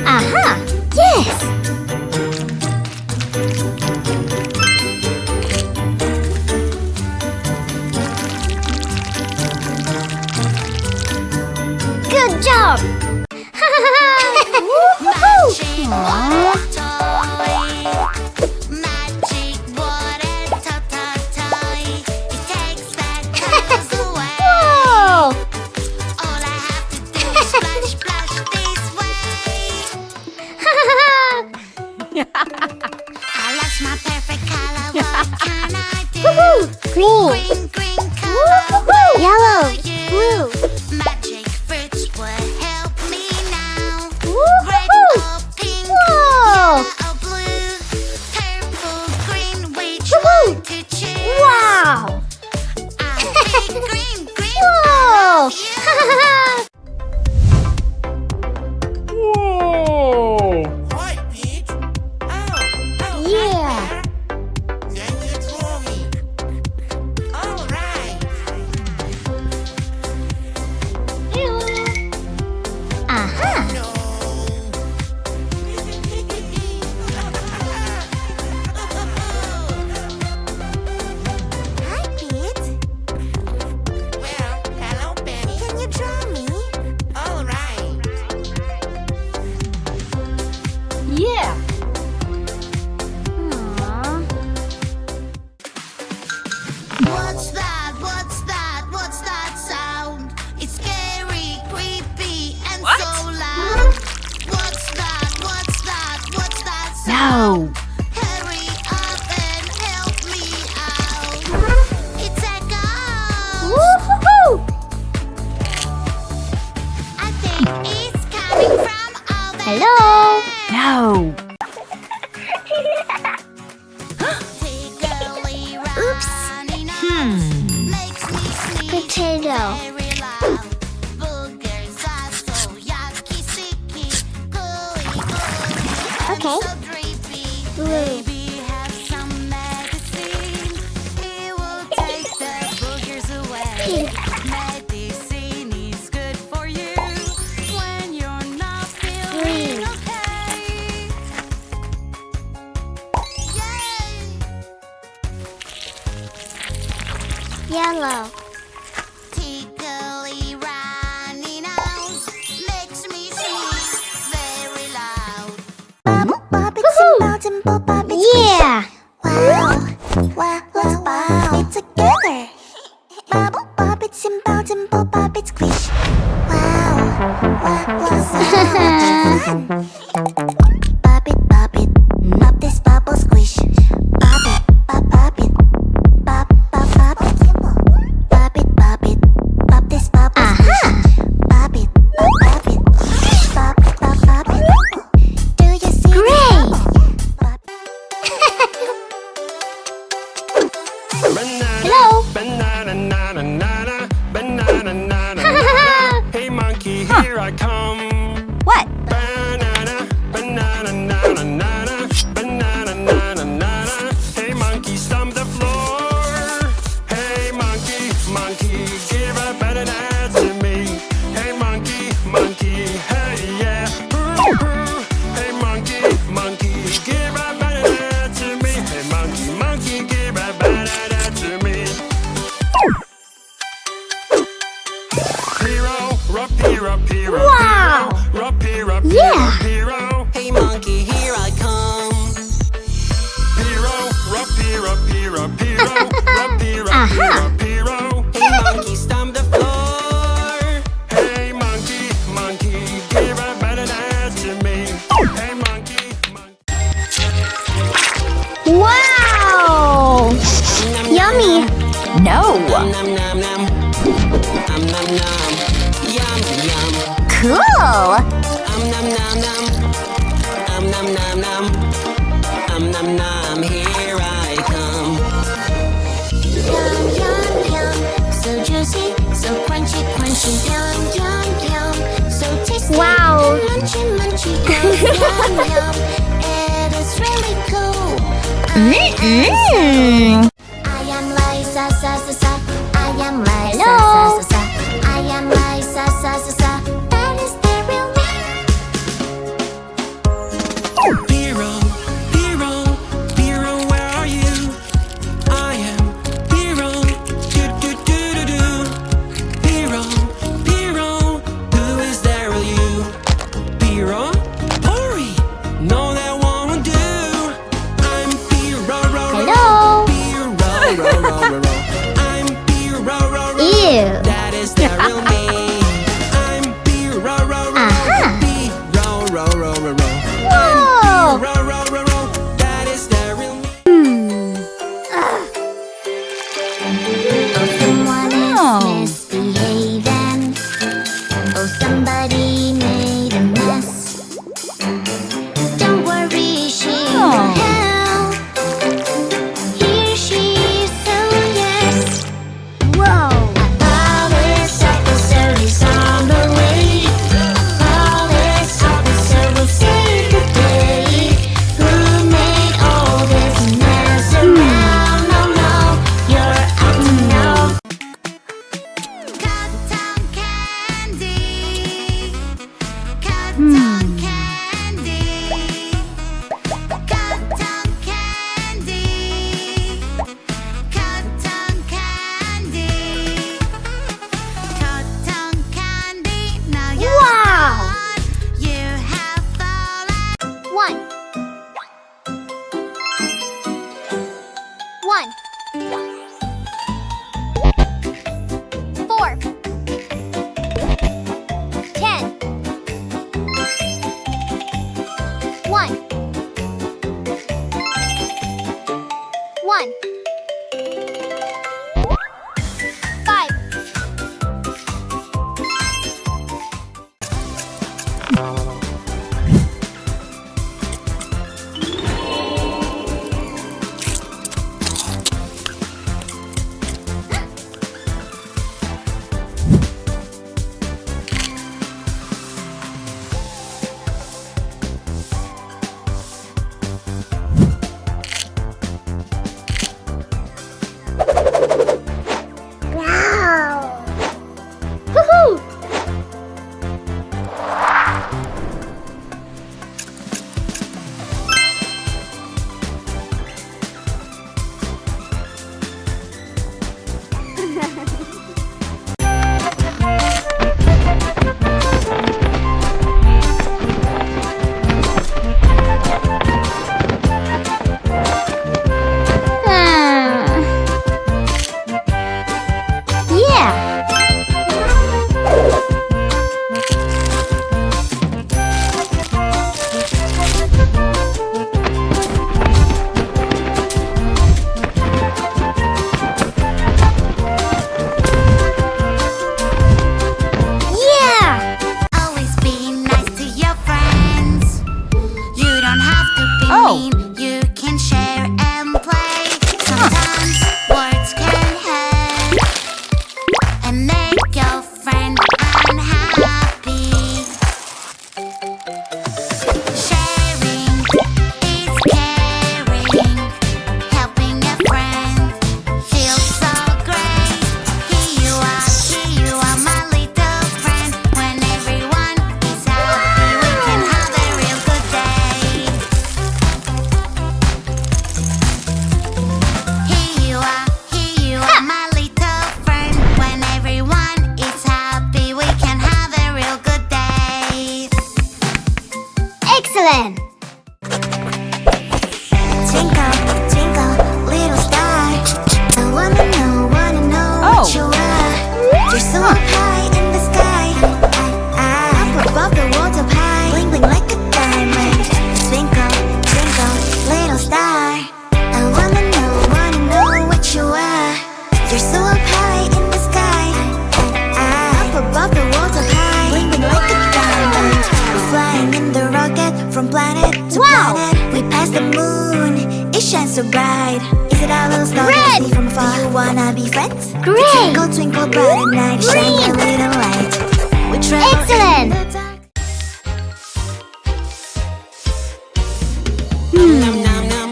Aha! Yes! Good job! Magic water toy. Magic water toy. It takes bad troubles away. Whoa! All I have to do is splash, splash this way. I lost my perfect color. What can I do? Green! Green color. Yellow! You. Blue! Magic fruits will help me now. Red Woohoo! or pink, Whoa! yellow or blue, purple, green, which Woohoo! one to choose? Wow! I'll pick green, green. Whoa! Whoa! Hi, Peach. Oh, Yeah! then you draw me. All right. Aha! No. Hi, Pete. Well, hello, Penny. Can you draw me? All right. Yeah! Aww. What's that? What's that? What's that sound? It's scary, creepy, and so loud. What's that? What's that? What's that sound? No! Hurry up and help me out. It's a ghost. Woohoo! I think it's coming from over Hello? there. No! Tickly Oops. runny nose makes me sneeze Potato. very loud. Boogers are so yucky, sticky, gooey, gooey, and Okay. so drippy. Blue. Maybe have some medicine. It will take the boogers away. Pink. Medicine is good for you when you're not feeling Green. okay. Yay! Yellow. Tickly runny nose makes me sneeze very loud. Bubble bobbits and bounce and bubble bobbits. Yeah! Wow, wow, let's bob it together. Bubble bobbits and bounce and bubble bobbits squish. Wow, wow, let's fun. Bob it, bob this bubble squish. Bob it, bob it, bob it. Bob it, bob this bubble squish. Bob it, bob it, bob it. Do you see Great. Bob Hello? Banana, nana, nana, banana, nana, nana. Hey, monkey, here I come. What? Banana, banana, nana, nana, banana, nana, nana. Hey, monkey, stomp the floor. Hey, monkey, monkey, give a banana to me. Hey, monkey, monkey, hey, yeah. Hey, monkey, monkey, give a banana to me. Hey, monkey, monkey, give a banana to me. Hero, hero, hero, Wow. hero, Yeah. hero. Hey, monkey, here I come. Hero, hero, hero, hero, Aha. hero. Hey, monkey, stomp the floor. Hey, monkey, monkey, give a banana to me. Hey, monkey, monkey. Wow! Yummy! No! Nom nom nom. Nom nom nom. Yum yum. Cool! Nom nom nom. Nom nom nom. Nom nom. Here I come. Yum, yum, yum. So juicy, so crunchy, crunchy. Yum, yum, yum. So tasty. Wow. Munchy, munchy. Yum, yum, yum. It is really cool. Mm-mm. I am Liza, Oh, someone is misbehaving. Oh, somebody made a mess. Don't worry, she will help. Here she is, so yes. Whoa. Police officer is on the way. Police officer will save the day. Who made all this mess around? No, no, you're out to know. Cotton candy, cotton candy, cotton candy, cotton candy, cotton candy. Now you Wow. you have fallen. 1. 1. 4. 10. 1. 1. 5. Wow. Woohoo. Yeah. Yeah. Always be nice to your friends. You don't have to be mean. You can share and play. Sometimes words can hurt and make your friend unhappy. Sharing is caring. Helping a friend feels so great. Here you are, my little friend. When everyone is happy, we can have a real good day. Here you are, my little friend. When everyone is happy, we can have a real good day. Excellent. Twinkle, twinkle, little star. I wanna know what you are. You're so up high in the sky. Up above the world up high, bling bling like a diamond. Twinkle, twinkle, little star. I wanna know what you are. You're so up high in the sky. Up above the world up high, bling bling like a diamond. We're flying in the rocket from planet to planet. We pass the moon, it shines so bright. Is it our little star that we see from afar? Do you wanna be friends? Great. Twinkle, twinkle, bright at night, shine a little light. We travel Excellent. in the dark. Nom nom nom.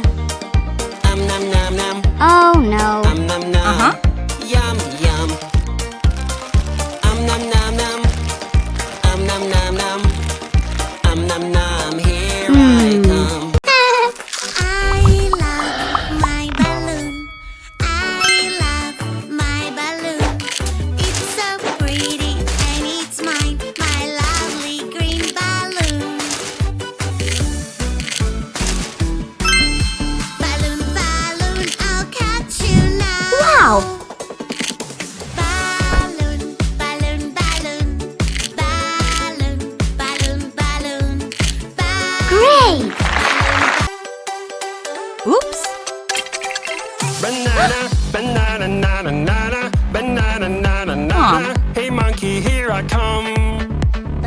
Nom nom nom. Oh no. Nom nom nom. Yum yum. Nom nom nom. Nom nom nom. Nom nom. Here I come. I love my balloon. I love my balloon. It's so pretty and it's mine. banana, nana, nana, banana, nana, nana. Hey monkey, here I come.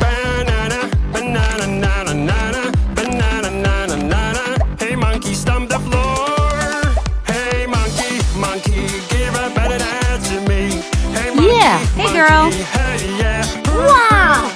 Banana, banana, nana, nana, banana, nana, nana. Hey monkey, stomp the floor. Hey monkey, monkey, give a banana to me. Hey monkey, Yeah, hey, girl. monkey, hey yeah. Wow!